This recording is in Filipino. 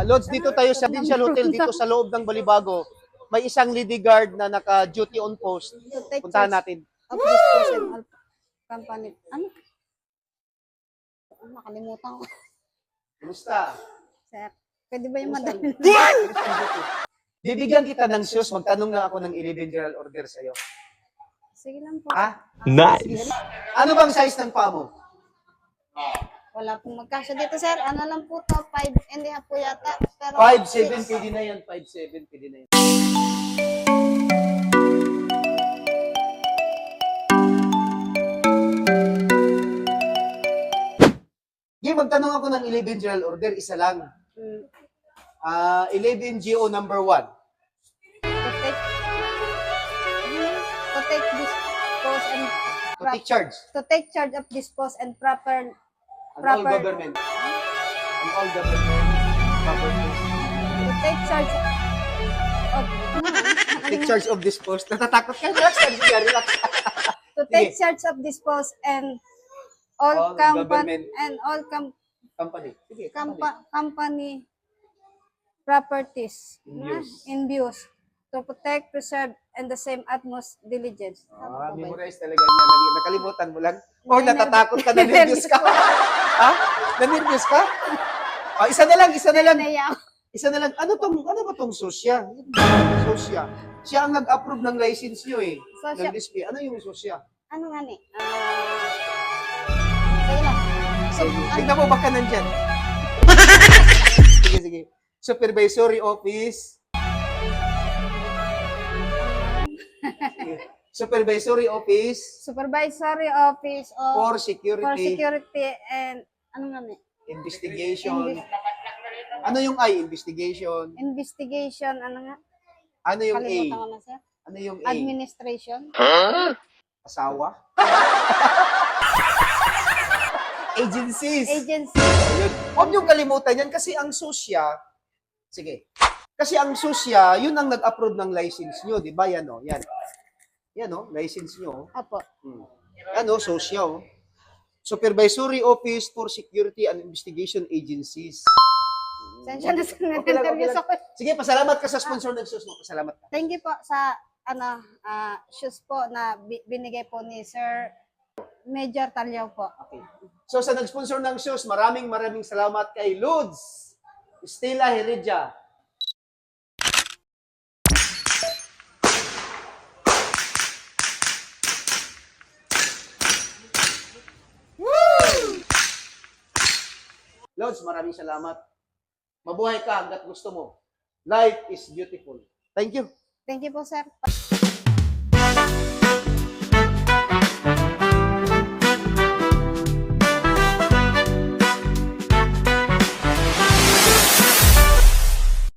Lods, dito tayo sa Provincial Hotel dito sa loob ng Balibago. May isang lady guard na naka-duty on post. Puntahan natin. Of this and all company. Ano? Nakalimutan ko. Kumusta? Sir, pwede ba yung madali? Bibigyan kita ng shoes. Magtanong lang ako ng 11 general order sa'yo. Sige lang po. Ha? Nice. Ano bang size ng paa mo? Wala pong magkasya dito, sir. Ano lang po to? 5 and a half po yata. Pero 5'7", 6. pwede na yan. 5'7", pwede na yan. Okay, magtanong ako ng 11 general order. Isa lang. 11 GO number 1. To take dispose and To take charge. to take charge of dispose and proper On all government. On all government properties. to take charge of Take charge of this post. Natatakot ka? Relax lang. Sige, relax. to take charge of dispose and all All company government. and all Company. Sige, company. company properties In na, use. in use to protect, preserve, and the same utmost diligence. Memorize talaga niya. Nakalimutan mo lang. O, natatakot ka, nanirvyos ka. Ha? Nanirvyos ka? Isa na lang, isa na lang. Isa na lang. Ano ba tong sosya? Sosya. Siya ang nag-approve ng license niyo eh. Sosya. Ng display. Ano yung sosya? Ano nga ni? Sige lang. So, Tignan mo baka nandyan. Sige, sige. Supervisory office. Sige. Supervisory office supervisory office of for for security, security and ano nga ni? investigation. Ano yung I? Investigation. Investigation, ano nga? Ano yung A? Kalimutan ko na, sir. Ano yung A? Administration. Asawa? Agencies. Agency. Ayun. Huwag niyong kalimutan yan kasi ang susya, sige, kasi ang susya, yun ang nag-approve ng license nyo, di ba? Yan o, yan. Yan o, license nyo. Opo. Ano, susya o. Supervisory Office for Security and Investigation Agencies. Sensya na sa Okay lang, interview okay lang. ako. Sige, pasalamat ka sa sponsor ng shoes mo. Pasalamat ka. Thank you po sa shoes po na binigay po ni Sir Major Talyaw po. Okay. So sa nag-sponsor ng shoes, maraming salamat kay Lods Stella Heredia. Lods, maraming salamat. Mabuhay ka hanggat gusto mo. Life is beautiful. Thank you. Thank you po, sir.